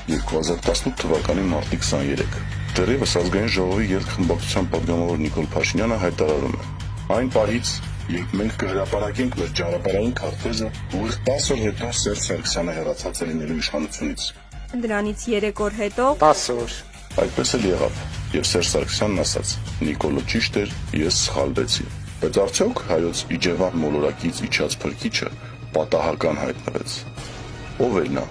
2018 թվականի մարտի 23։ Դեռևս ազգային ժողովի ելքխմբակցության պատգամավոր Նիկոլ Փաշինյանը հայտարարում է. այն պահից, երբ մենք կհրապարակենք մեր ճանապարհային քարտեզը, ուղիղ 10 օր հետո Սերժ Սարգսյանը հեռացած է լինելու իշխանությունից։ Դրանից 3 օր հետո 10 օր։ Այդպես էլ եղավ, եւ Սերժ Սարգսյանն ասաց. Նիկոլը ճիշտ էր, ես սխալվեցի։ Բայց արդյոք հայոց Իջևան մոլորակից իջած փրկիչը պատահական հայտնվեց։ Ով էր նա։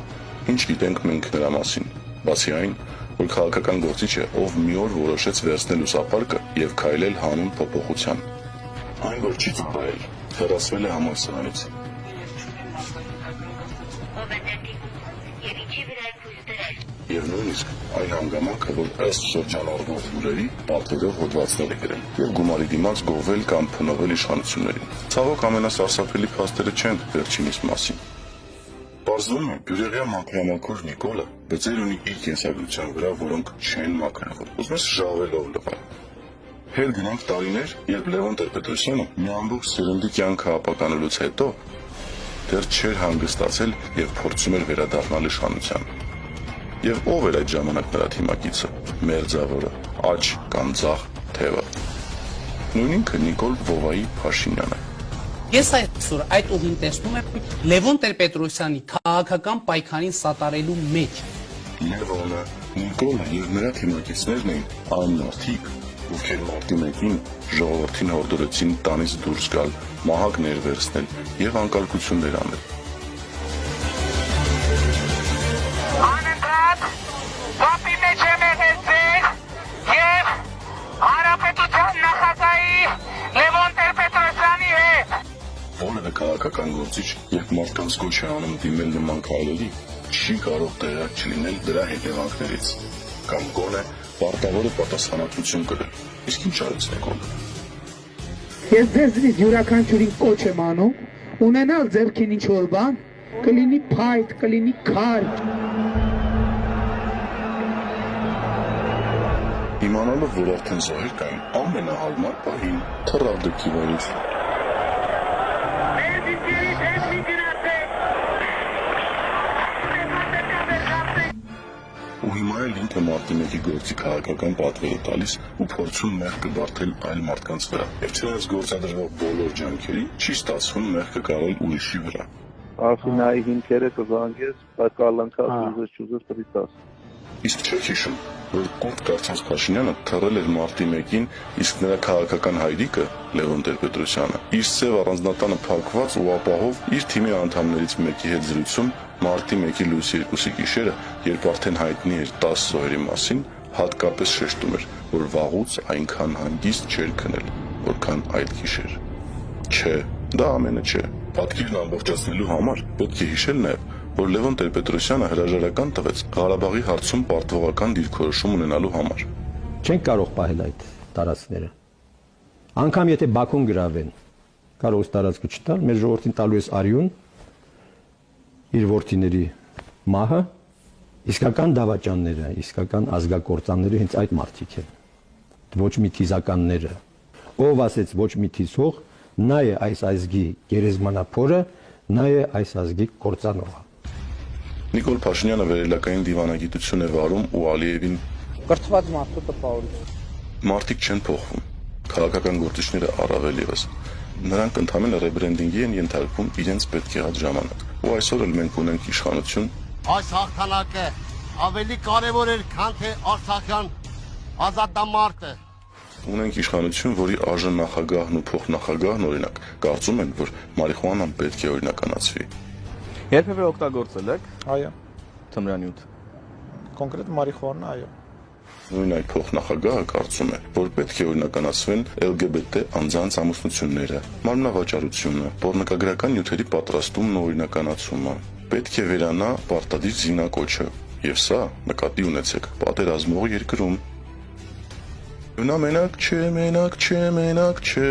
Ինչ գիտենք մենք նրա մասին։ Բացի այն, որ քաղաքական գործիչ է, ով մի օր որոշեց վերցնել ուսապարկը եւ քայլել հանուն փոփոխության։ Այն, որ չի ծառայել, հեռացվել է համալսարանից։ Եվ նույնիսկ այն հանգամանքը, որ ըստ շրջանառվող լուրերի պատվերով հոդվածներ է գրել եւ գումարի դիմաց գովել կամ փնովել իշխանություններին։ Ցավոք ամենասարսափելի փաստերը չեն վերջինիս մասին։ Պարզվում է, բյուրեղյա մաքրամաքուր Նիկոլը բծեր ունի իր կենսագրության վրա, որոնք չեն մաքրավոր։ Ուզում ես ժաղելով լվալ։ Հետ գնանք տարիներ, երբ Լևոն Տեր-Պետրոսյանը մի ամբողջ սերնդի կյանքը ապականելուց հետո դեռ չէր հանգստացել եւ փորձում էր վերադառնալ իշխանության։ Եվ ով էր այդ ժամանակ նրա թիմակիցը, մերձավորը, աջ կամ ձախ թևը։ Նույն ինքը Նիկոլ Վովայի Փաշինյանը։ Ես այսօր այդ ուղին տեսնում եմ Լևոն Տեր-Պետրոսյանի քաղաքական պայքարին սատարելու մեջ։ Լևոնը, Նիկոլը եւ նրա թիմակիցներն էին այն մարդիկ, ովքեր մարտի 1-ին ժողովրդին հորդորեցին տանից դուրս գալ, մահակներ վերցնել եւ անկարգություններ անել։ Որևէ քաղաքական գործիչ, երբ մարդկանց կոչ է անում դիմել նման քայլերի, չի կարող տեղյակ չլինել դրա հետևանքներից, կամ գոնե պարտավոր է պատասխանատվություն կրել։ Իսկ ինչ արեց Նիկոլը։ Ես ձեզնից յուրաքանչյուրին կոչ եմ անում, ունենալ ձեռքին ինչ-որ բան, կլինի փայտ, կլինի քար։ Իմանալով, որ արդեն զոհեր կային, ամենահարմար պահին թռավ դեպքի վայրից։ Ու հիմա էլ ինքը մարտի 1-ի գործի քաղաքական պատվերը տալիս ու փորձում մեղքը բարթել այլ մարդկանց վրա։ Եվ չնայած գործադրվող բոլոր ջանքերի, չի ստացվում մեղքը կարել ուրիշի վրա։ Ախինայի հիմքերը կզանգես, բայց կալանքած ուզես պրիտաս։ Իսկ չեք հիշում, որ կոտ կարծած Փաշինյանը թռել էր մարտի 1-ին, իսկ նրա քաղաքական հայրիկը Լևոն Տեր-Պետրոսյանը իր սև առանձնատանը փակված ու ապահով իր թիմի անդամներից մեկի հետ զրույցում մարտի 1-ի լույսի 2-ի գիշերը, երբ արդեն հայտնի էր 10 զոհերի մասին, հատկապես շեշտում էր, որ վաղուց այնքան հանգիստ չէր քնել, որքան այդ գիշեր։ Չէ, դա ամենը չէ։ Պատկերն ամբողջացնելու համար պետք է հիշել նաև, որ Լևոն Տեր-Պետրոսյանը հրաժարական տվեց Ղարաբաղի հարցում պարտվողական դիրքորոշում ունենալու համար։ Չենք կարող պահել այդ տարածքները։ Անկամ եթե Բաքուն գրավեն, կարող է տարածքը չտալ, մեր ժողովրդին տալու է արյուն, իր որդիների մահը, իսկական դավաճանները, իսկական ազգակործանները հենց այդ մարդիկ են։ Ոչ մի թիզականները։ Ով ասեց ոչ մի թիզող, նա է այս ազգի գերեզմանափորը, նա է այս ազգի կործանողը։ Նիկոլ Փաշինյանը վերելակային դիվանագիտություն է վարում ու Ալիևին Կրթված մարդու տպավորություն։ մարդիկ չեն փոխվում, քաղաքական գործիչները առավել ևս։ Նրանք ընդհանրապես ռեբրենդինգի են ենթարկվում իրենց պետք եղած ժամանակ։ Ու այսօր էլ մենք ունենք իշխանություն։ Այս հաղթանակը ավելի կարևոր էր, քան թե Արցախյան ազատամարտը։ Ունենք իշխանություն, որի արժան նախագահն ու փոխնախագահն օրինակ կարծում են, որ մարիխուանան պետք է օրինականացվի։ Երբևէ օգտագործել եք։ Այո։ Թմրանյութ։ Կոնկրետ մարիխուանա, այո։ Նույն այդ փոխնախագահը կարծում է, որ պետք է օրինականացվեն LGBT անձանց ամուսնությունները, մարմնավաճառությունը, պոռնոգրական նյութերի պատրաստումն ու օրինականացումը։ Պետք է վերանա պարտադիր զինակոչը, եւ սա նկատի ունեցեք պատերազմող երկրում։ Նա մենակ չէ, մենակ չէ, մենակ չէ։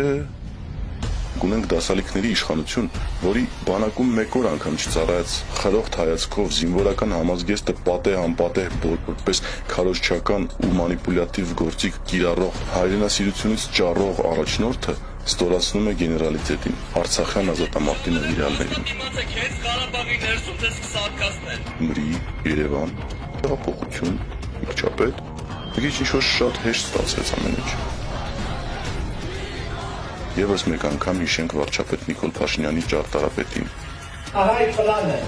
Գունենք դասալիքների իշխանություն, որի բանակում մեկ օր անգամ չծառայած խրոխտ հայացքով զինվորական համազգեստը պատե անպատե որպես քարոզչական ու մանիպուլյատիվ գործիք կիրառող հայրենասիրությունից ճառող առաջնորդը ստորացնում է գեներալիտետին, Արցախյան ազատամարտի նվիրալներին։ Մրի, Երևան, Հեղափոխություն, միջապետ, մի քիչ ինչ-որ շատ հեշտ ստացվեց ամեն ինչ։ Եվս մեկ անգամ հիշենք վարչապետ Նիկոլ Փաշինյանի ճարտարապետին։ Ահա այդ պլանը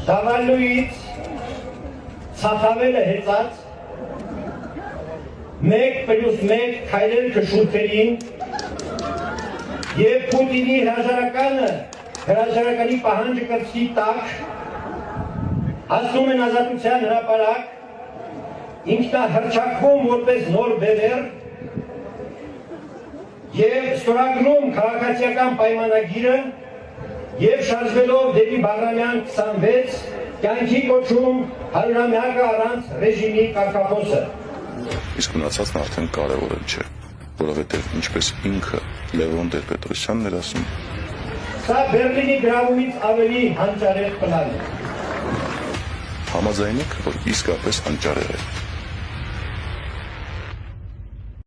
Դավալույից Սաթավելը հեծած 1+1 քայլել քշուտերին եւ Պուտինի հրաժարականի պահանջը կրծքի տակ հասնում են ազատության հրապարակ ինքնահռչակվում որպես նոր բևեր եւ ստորագրում քաղաքացիական պայմանագիրը եւ շարժվելով դեպի Բաղրամյան 26 կյանքի կոչում 100-ամյակը առանց ռեժիմի կարգախոսը։ Իսկ մնացածն արդեն կարևորել չէ, որովհետև ինչպես ինքը Լևոն Տեր-Պետրոսյանն էր ասում, սա Բերլինի գրավումից ավելի հանճարեղ պլան է։ Համաձայնեք, որ իսկապես հանճարեղ է։